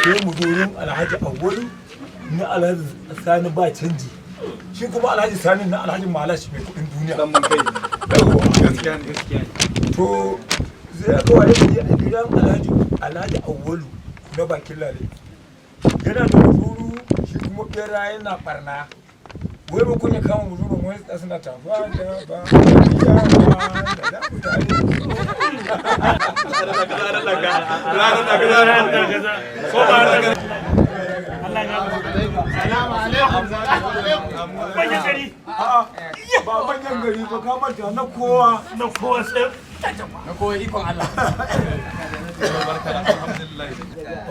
sai mu zo wurin Alhaji Awwalu na Alhaji Sani ba canji, shi kuma Alhaji Sani na Alhaji Malashi mai kuɗin duniya. Dan mun kai. Gaskiya ne. To zai aka ware da a gidan Alhaji Awwalu na bakin lale. Yana da muzuru shi kuma bera yana barna. Wai ba kun ya kama muzurun wani suna tafa da ba da mutane. Ba manyan gari ba ka manta na kowa sai na kowa ikon Allah.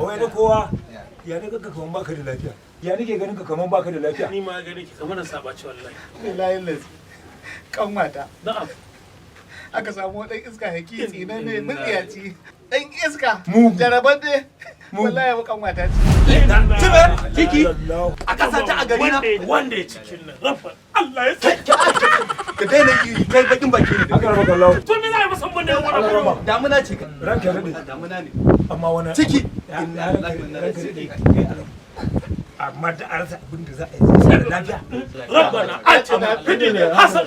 wai na kowa ya ne kanka kaman baka da lafiya, ya nake ganin ka kaman baka da lafiya. Ni ma gani ki kamar na sabaci wallahi. Wallahi lazi kanwata Na'am. aka samu dan iska haki tsinan ne mutsiyaci dan iska Mugu. jaraban ne wallahi ba kanwata ce. Tibe, kiki. A kasa ta a gari na. Wanda ya cikin nan rafa Allah ya saki. Ka daina yi kai bakin baki ne. Aka raba kallau. To me za a yi musamman da wannan? Damuna ce ka. Ranka rade. Damuna ne. Amma wani Ciki. amma da arsa abin da za a yi sai da lafiya. Rabbana atina fid dunya hasana.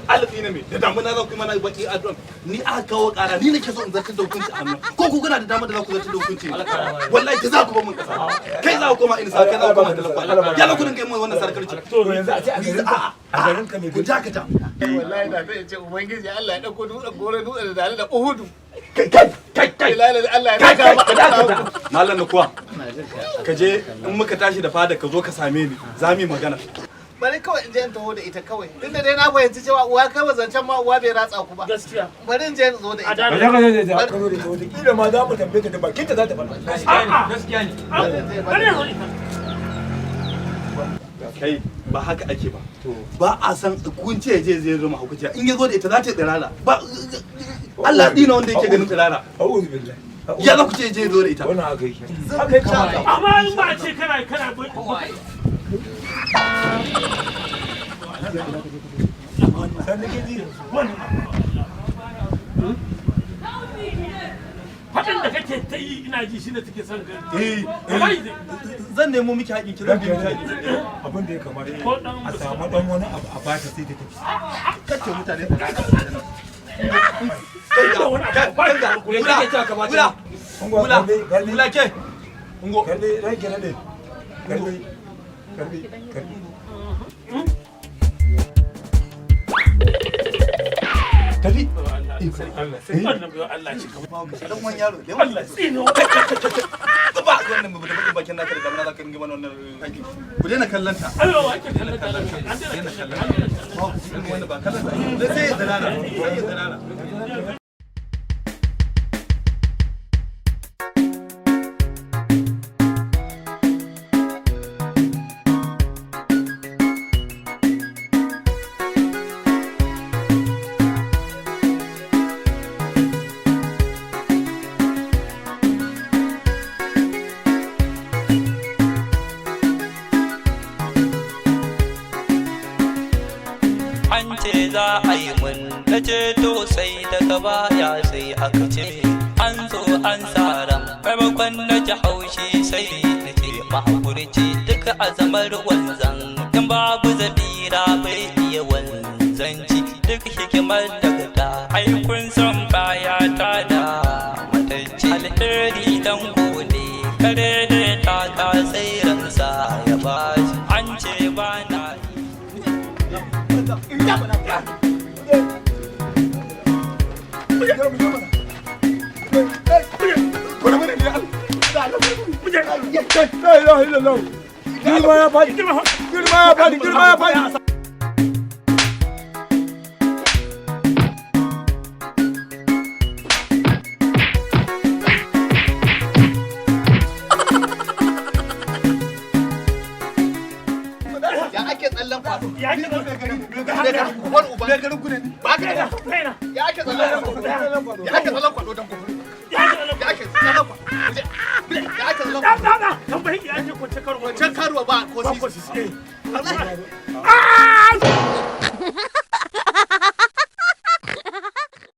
Alafi ne me da damuna za ku mana baki addu'a ni aka kawo kara ni nake so in zartar da hukunci a hannu ko ku kuna da damar da za ku zartar da hukunci wallahi da za ku ba mun kasa kai za ku koma in sa kai za ku koma talafa yalla ku dinga yin wannan sarkarci To yanzu a ce a garin ka mai ku jakata wallahi da zai ce ubangiji Allah ya dauko dutsen gore dutsen da dare da Uhudu. kai Wallahi Allah ya daga dakata mallan na kuwa ka je in muka tashi da fada ka zo ka same ni za mu yi magana bari kawai in je in taho da ita kawai tunda dai na fahimci cewa uwa kai zancen ma uwa bai ratsa ku ba Gaskiya. bari in je in zo da ita Adana. ka zo da wata kila ma za mu tambaye ta da bakin ta za ta faɗa. Gaskiya ne. Bari yanzu ita. kai ba haka ake ba ba a san kun ce je zai zo mahaukaciya in ya zo da ita za ta yi tsirara ba Allah dina wanda yake ganin tsirara A'udhu billahi. ya za ku ce je zo da ita Wannan haka yake. Haka yake haka. Amma in ba a ce kana Sannan ke ji wannan faɗin da kake ta yi ina ji shi ne take son gani. zan nemo miki haƙin ki zan nemo miki haƙin abin da ya kamata a samu dan wani abu a bata sai ta tafi. kacce mutane Gula ke ungo Karbe rage rade. Karbe. Tafi. Allah sai wannan bai Allah ci kamar dan wani yaro da Allah tsino. ba wannan ba da bakin naka da damuna zaka ringa mana wannan haƙi ku daina kallanta Allah wa ake kallon da an daina kallon. wannan ba kallanta sai ya dalala sai ya dalala an ce za a yi mun na ceto sai daga baya sai aka ce an zo an tsara maimakon na ji haushi sai na ce mahakurci duka azamar wanzan in babu zabira bai iya wanzanci duk hikimar daga ta aikun son baya ta da matacce alheri dan gode kare da ta sai ransa ya bashi an ce ba na La ilaha illallah. Girma ya faɗi. Girma ya faɗi. ya ake tsallan kwado Ya ake wani uba garin ku ne ba ka da kaina. ya ake tsallan kwado ya ake tsallan kwado dan ku Ya ake ya ake tsallan kwado ya ake tsallan Da kwado da tambayi ya ake kwance karo. wancan karuwa ba ko Ba sisi ko shi.